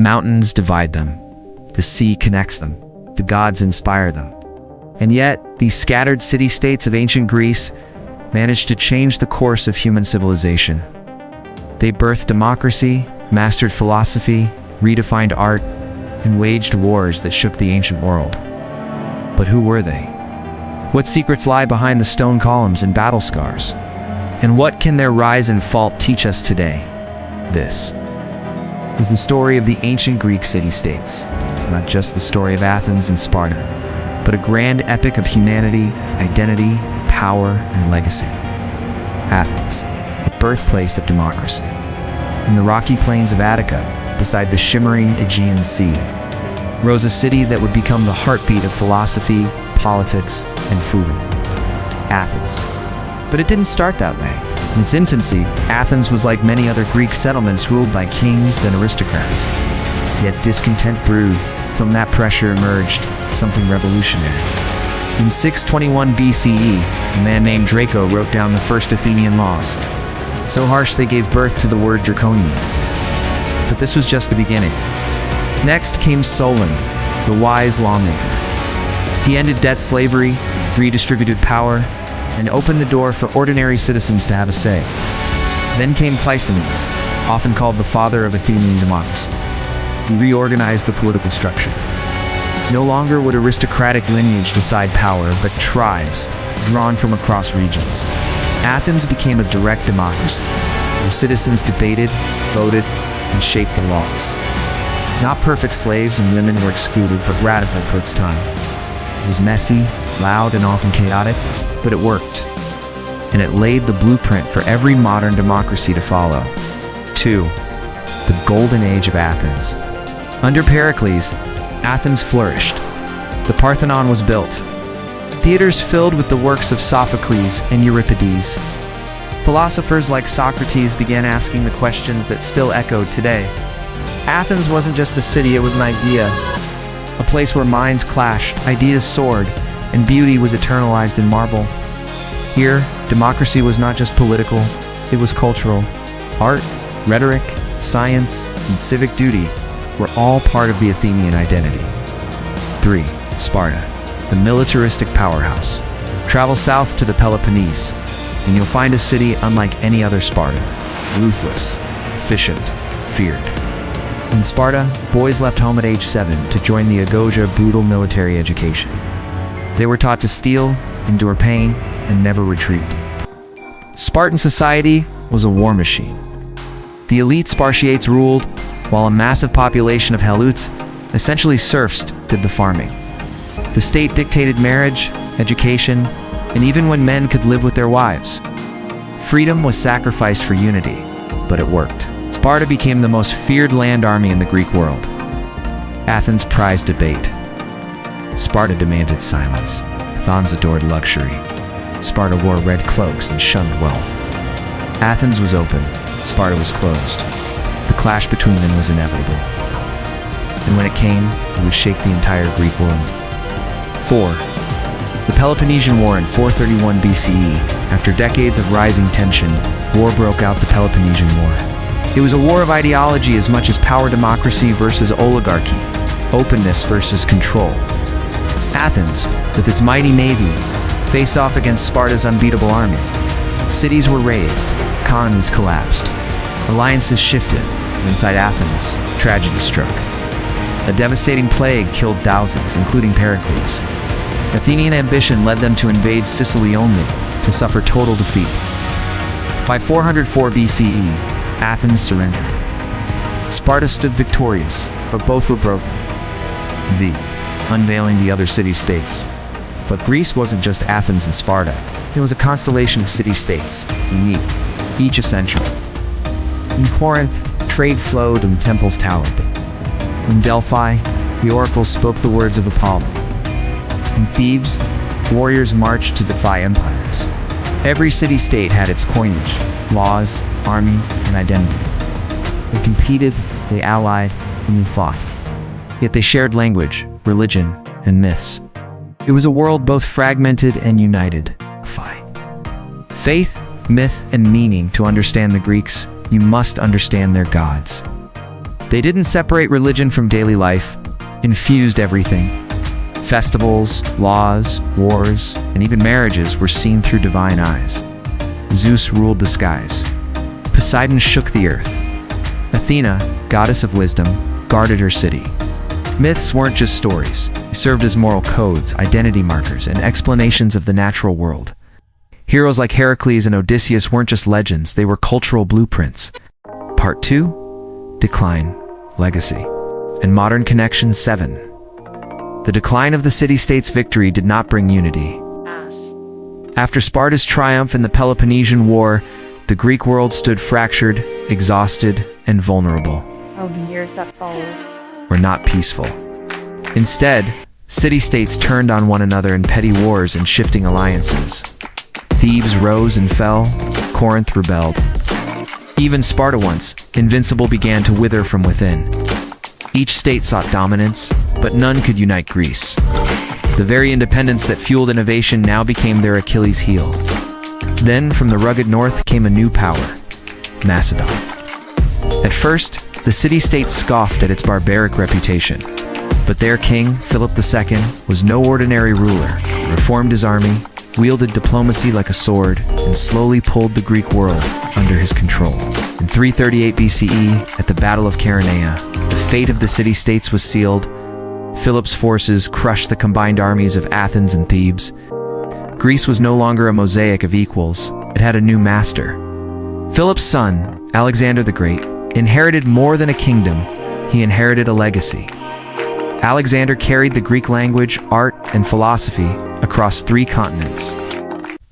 Mountains divide them. The sea connects them. The gods inspire them. And yet, these scattered city-states of ancient Greece managed to change the course of human civilization. They birthed democracy, mastered philosophy, redefined art, and waged wars that shook the ancient world. But who were they? What secrets lie behind the stone columns and battle scars? And what can their rise and fall teach us today? This is the story of the ancient Greek city-states. It's not just the story of Athens and Sparta, but a grand epic of humanity, identity, power, and legacy. Athens, the birthplace of democracy. In the rocky plains of Attica, beside the shimmering Aegean Sea, rose a city that would become the heartbeat of philosophy, politics, and food. Athens. But it didn't start that way. In its infancy, Athens was like many other Greek settlements ruled by kings and aristocrats. Yet discontent brewed. From that pressure emerged something revolutionary. In 621 BCE, a man named Draco wrote down the first Athenian laws. So harsh they gave birth to the word draconian. But this was just the beginning. Next came Solon, the wise lawmaker. He ended debt slavery, redistributed power, and opened the door for ordinary citizens to have a say. Then came Cleisthenes, often called the father of Athenian democracy. He reorganized the political structure. No longer would aristocratic lineage decide power, but tribes, drawn from across regions. Athens became a direct democracy, where citizens debated, voted, and shaped the laws. Not perfect slaves and women were excluded, but ratified for its time. It was messy, loud, and often chaotic, but it worked. And it laid the blueprint for every modern democracy to follow. 2. The Golden Age of Athens. Under Pericles, Athens flourished. The Parthenon was built. Theaters filled with the works of Sophocles and Euripides. Philosophers like Socrates began asking the questions that still echoed today. Athens wasn't just a city, it was an idea. A place where minds clashed, ideas soared, and beauty was eternalized in marble. Here, democracy was not just political, it was cultural. Art, rhetoric, science, and civic duty were all part of the Athenian identity. 3. Sparta, the militaristic powerhouse. Travel south to the Peloponnese, and you'll find a city unlike any other Sparta. Ruthless, efficient, feared. In Sparta, boys left home at age 7 to join the Agogia brutal military education. They were taught to steal, endure pain, and never retreat. Spartan society was a war machine. The elite Spartiates ruled, while a massive population of Helots, essentially serfs, did the farming. The state dictated marriage, education, and even when men could live with their wives. Freedom was sacrificed for unity, but it worked. Sparta became the most feared land army in the Greek world. Athens prized debate. Sparta demanded silence. Athens adored luxury. Sparta wore red cloaks and shunned wealth. Athens was open. Sparta was closed. The clash between them was inevitable. And when it came, it would shake the entire Greek world. 4. The Peloponnesian War in 431 BCE. After decades of rising tension, war broke out, the Peloponnesian War. It was a war of ideology as much as power, democracy versus oligarchy, openness versus control. Athens, with its mighty navy, faced off against Sparta's unbeatable army. Cities were razed, economies collapsed, alliances shifted, and inside Athens, tragedy struck. A devastating plague killed thousands, including Pericles. Athenian ambition led them to invade Sicily only, to suffer total defeat. By 404 BCE, Athens surrendered. Sparta stood victorious, but both were broken. Unveiling the other city-states. But Greece wasn't just Athens and Sparta. It was a constellation of city-states, unique, each essential. In Corinth, trade flowed and temples towered. In Delphi, the oracles spoke the words of Apollo. In Thebes, warriors marched to defy empires. Every city-state had its coinage, laws, army, and identity. They competed, they allied, and they fought. Yet they shared language, religion, and myths. It was a world both fragmented and united. Faith, myth, and meaning. To understand the Greeks, you must understand their gods. They didn't separate religion from daily life, infused everything. Festivals, laws, wars, and even marriages were seen through divine eyes. Zeus ruled the skies. Poseidon shook the earth. Athena, goddess of wisdom, guarded her city. Myths weren't just stories. They served as moral codes, identity markers, and explanations of the natural world. Heroes like Heracles and Odysseus weren't just legends, they were cultural blueprints. Part 2. Decline, Legacy, and Modern Connection 7. The decline of the city-state's victory did not bring unity. After Sparta's triumph in the Peloponnesian War, the Greek world stood fractured, exhausted, and vulnerable. The years that followed were not peaceful. Instead, city-states turned on one another in petty wars and shifting alliances. Thebes rose and fell, Corinth rebelled. Even Sparta, once invincible, began to wither from within. Each state sought dominance, but none could unite Greece. The very independence that fueled innovation now became their Achilles' heel. Then, from the rugged north came a new power, Macedon. At first, the city-state scoffed at its barbaric reputation. But their king, Philip II, was no ordinary ruler. He reformed his army, wielded diplomacy like a sword, and slowly pulled the Greek world under his control. In 338 BCE, at the Battle of Chaeronea, the fate of the city-states was sealed. Philip's forces crushed the combined armies of Athens and Thebes. Greece was no longer a mosaic of equals. It had a new master. Philip's son, Alexander the Great, inherited more than a kingdom. He inherited a legacy. Alexander carried the Greek language, art, and philosophy across 3 continents.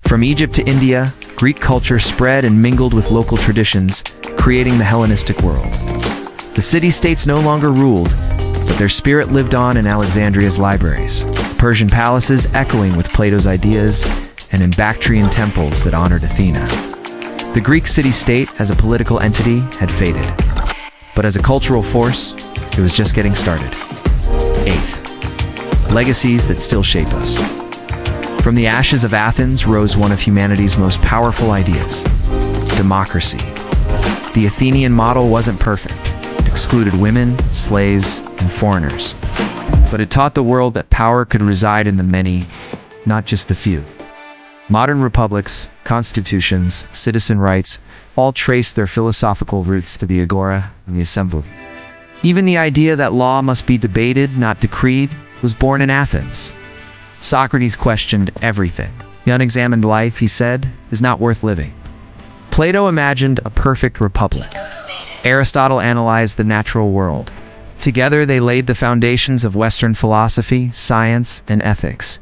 From Egypt to India, Greek culture spread and mingled with local traditions, creating the Hellenistic world. The city-states no longer ruled, but their spirit lived on in Alexandria's libraries, Persian palaces echoing with Plato's ideas, and in Bactrian temples that honored Athena. The Greek city-state as a political entity had faded, but as a cultural force, it was just getting started. 8th, legacies that still shape us. From the ashes of Athens rose one of humanity's most powerful ideas, democracy. The Athenian model wasn't perfect. It excluded women, slaves, and foreigners. But it taught the world that power could reside in the many, not just the few. Modern republics, constitutions, citizen rights, all trace their philosophical roots to the agora and the assembly. Even the idea that law must be debated, not decreed, was born in Athens. Socrates questioned everything. The unexamined life, he said, is not worth living. Plato imagined a perfect republic. Aristotle analyzed the natural world. Together, they laid the foundations of Western philosophy, science, and ethics.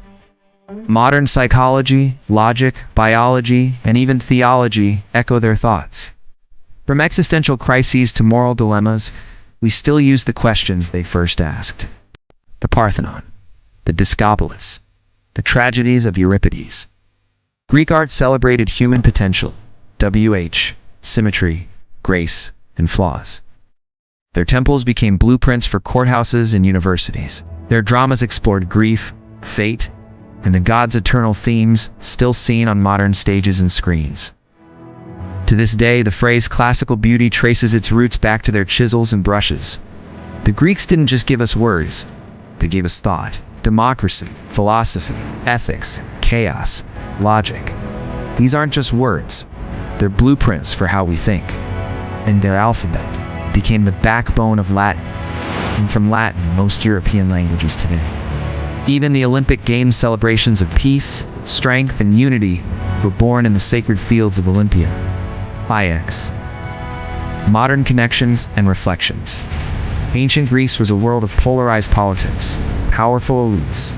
Modern psychology, logic, biology, and even theology echo their thoughts. From existential crises to moral dilemmas, we still use the questions they first asked. The Parthenon, the Discopolis, the tragedies of Euripides. Greek art celebrated human potential, symmetry, grace, and flaws. Their temples became blueprints for courthouses and universities. Their dramas explored grief, fate, and the gods' eternal themes still seen on modern stages and screens. To this day, the phrase classical beauty traces its roots back to their chisels and brushes. The Greeks didn't just give us words, they gave us thought, democracy, philosophy, ethics, chaos, logic. These aren't just words, they're blueprints for how we think. And their alphabet became the backbone of Latin, and from Latin, most European languages today. Even the Olympic Games celebrations of peace, strength, and unity were born in the sacred fields of Olympia. IX. Modern connections and reflections. Ancient Greece was a world of polarized politics, powerful elites,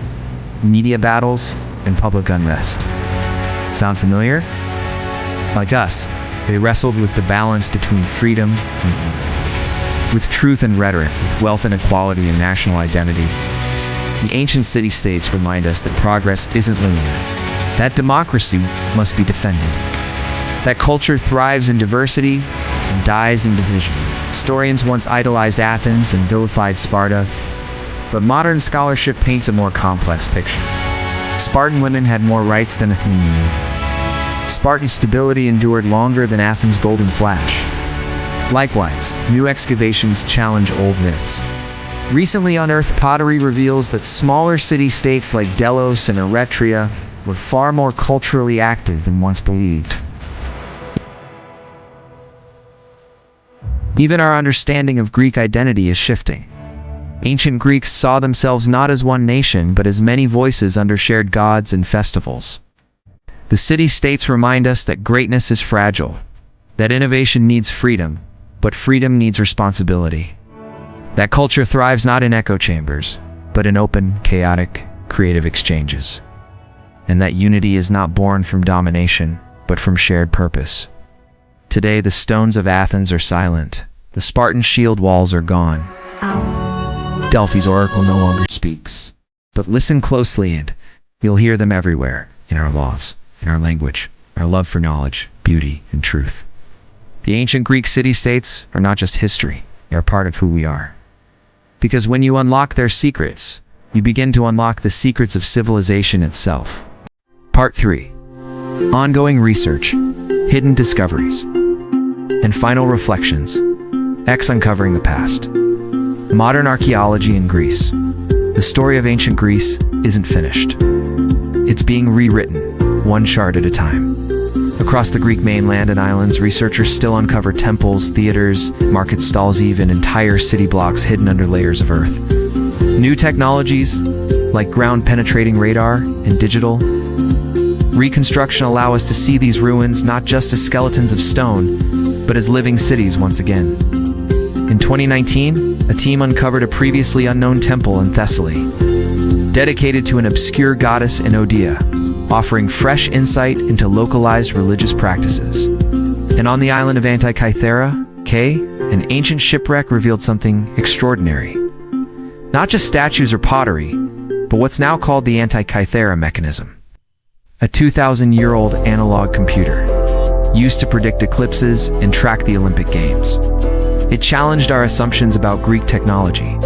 media battles, and public unrest. Sound familiar? Like us, they wrestled with the balance between freedom and evil, with truth and rhetoric, with wealth and equality and national identity. The ancient city-states remind us that progress isn't linear, that democracy must be defended, that culture thrives in diversity and dies in division. Historians once idolized Athens and vilified Sparta, but modern scholarship paints a more complex picture. Spartan women had more rights than Athenian. Spartan stability endured longer than Athens' golden flash. Likewise, new excavations challenge old myths. Recently unearthed pottery reveals that smaller city-states like Delos and Eretria were far more culturally active than once believed. Even our understanding of Greek identity is shifting. Ancient Greeks saw themselves not as one nation, but as many voices under shared gods and festivals. The city-states remind us that greatness is fragile, that innovation needs freedom, but freedom needs responsibility. That culture thrives not in echo chambers, but in open, chaotic, creative exchanges. And that unity is not born from domination, but from shared purpose. Today, the stones of Athens are silent. The Spartan shield walls are gone. Delphi's oracle no longer speaks. But listen closely and you'll hear them everywhere, in our laws, in our language, our love for knowledge, beauty, and truth. The ancient Greek city-states are not just history, they are part of who we are. Because when you unlock their secrets, you begin to unlock the secrets of civilization itself. Part 3. Ongoing research, hidden discoveries, and final reflections. X uncovering the past. Modern archaeology in Greece. The story of ancient Greece isn't finished. It's being rewritten, one shard at a time. Across the Greek mainland and islands, researchers still uncover temples, theaters, market stalls, even entire city blocks hidden under layers of earth. New technologies, like ground-penetrating radar and digital reconstruction, allow us to see these ruins not just as skeletons of stone, but as living cities once again. In 2019, a team uncovered a previously unknown temple in Thessaly, dedicated to an obscure goddess in Odia, offering fresh insight into localized religious practices. And on the island of Antikythera, K, an ancient shipwreck revealed something extraordinary. Not just statues or pottery, but what's now called the Antikythera mechanism. A 2,000-year-old analog computer, used to predict eclipses and track the Olympic Games. It challenged our assumptions about Greek technology,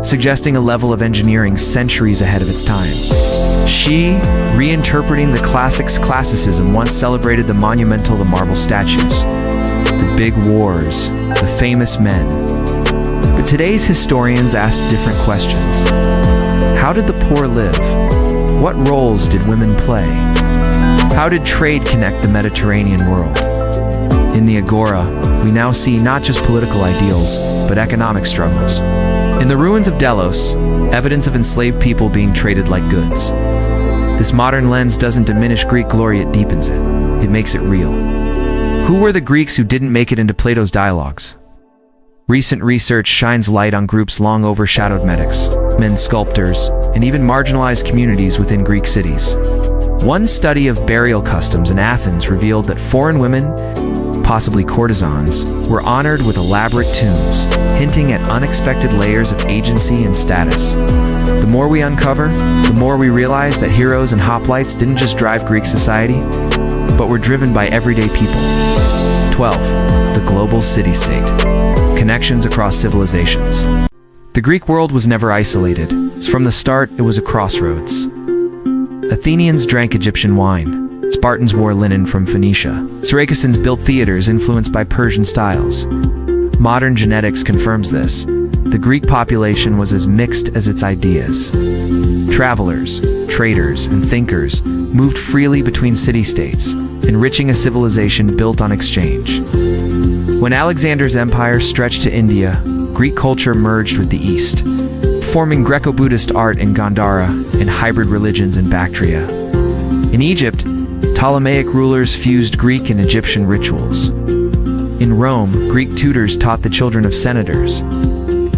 suggesting a level of engineering centuries ahead of its time. She, reinterpreting the classics' classicism, once celebrated the monumental, the marble statues, the big wars, the famous men. But today's historians ask different questions. How did the poor live? What roles did women play? How did trade connect the Mediterranean world? In the Agora, we now see not just political ideals, but economic struggles. In the ruins of Delos, evidence of enslaved people being traded like goods. This modern lens doesn't diminish Greek glory, it deepens it. It makes it real. Who were the Greeks who didn't make it into Plato's dialogues? Recent research shines light on groups long overshadowed: medics, men sculptors, and even marginalized communities within Greek cities. One study of burial customs in Athens revealed that foreign women, possibly courtesans, were honored with elaborate tombs, hinting at unexpected layers of agency and status. The more we uncover, the more we realize that heroes and hoplites didn't just drive Greek society, but were driven by everyday people. 12. The global city-state. Connections across civilizations. The Greek world was never isolated. From the start, it was a crossroads. Athenians drank Egyptian wine. Spartans wore linen from Phoenicia. Syracusans built theaters influenced by Persian styles. Modern genetics confirms this. The Greek population was as mixed as its ideas. Travelers, traders, and thinkers moved freely between city-states, enriching a civilization built on exchange. When Alexander's empire stretched to India, Greek culture merged with the East, forming Greco-Buddhist art in Gandhara and hybrid religions in Bactria. In Egypt, Ptolemaic rulers fused Greek and Egyptian rituals. In Rome, Greek tutors taught the children of senators.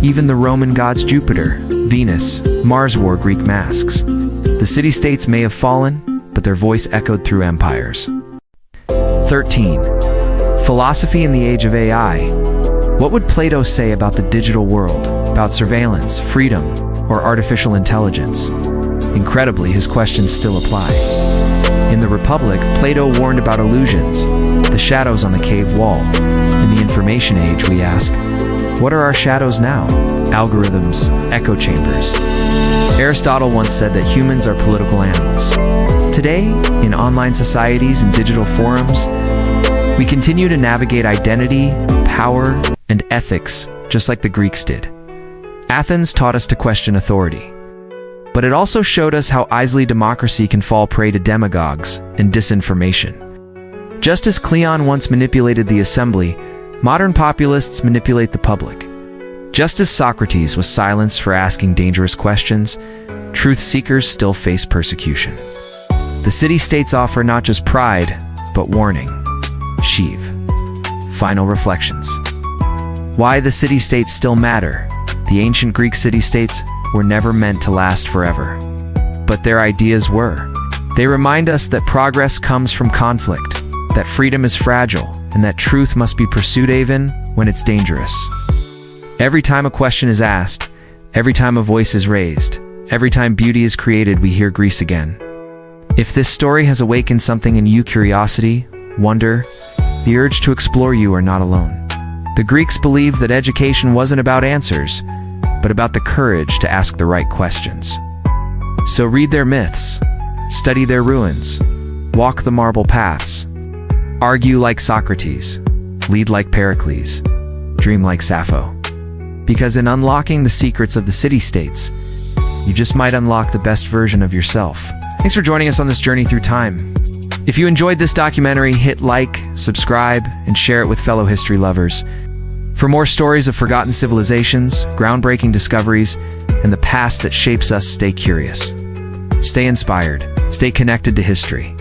Even the Roman gods Jupiter, Venus, Mars wore Greek masks. The city-states may have fallen, but their voice echoed through empires. 13. Philosophy in the age of AI. What would Plato say about the digital world, about surveillance, freedom, or artificial intelligence? Incredibly, his questions still apply. In the Republic, Plato warned about illusions, the shadows on the cave wall. In the information age, we ask, what are our shadows now? Algorithms, echo chambers. Aristotle once said that humans are political animals. Today, in online societies and digital forums, We continue to navigate identity, power, and ethics just like the Greeks did. Athens taught us to question authority, but it also showed us how easily democracy can fall prey to demagogues and disinformation. Just as Cleon once manipulated the assembly, modern populists manipulate the public. Just as Socrates was silenced for asking dangerous questions, truth seekers still face persecution. The city-states offer not just pride, but warning. Sheev. Final reflections. Why the city-states still matter. The ancient Greek city-states were never meant to last forever. But their ideas were. They remind us that progress comes from conflict, that freedom is fragile, and that truth must be pursued even when it's dangerous. Every time a question is asked, every time a voice is raised, every time beauty is created, we hear Greece again. If this story has awakened something in you, curiosity, wonder, the urge to explore, you are not alone. The Greeks believed that education wasn't about answers, but about the courage to ask the right questions. So read their myths, study their ruins, walk the marble paths, argue like Socrates, lead like Pericles, dream like Sappho. Because in unlocking the secrets of the city-states, you just might unlock the best version of yourself. Thanks for joining us on this journey through time. If you enjoyed this documentary, hit like, subscribe, and share it with fellow history lovers. For more stories of forgotten civilizations, groundbreaking discoveries, and the past that shapes us, stay curious. Stay inspired. Stay connected to history.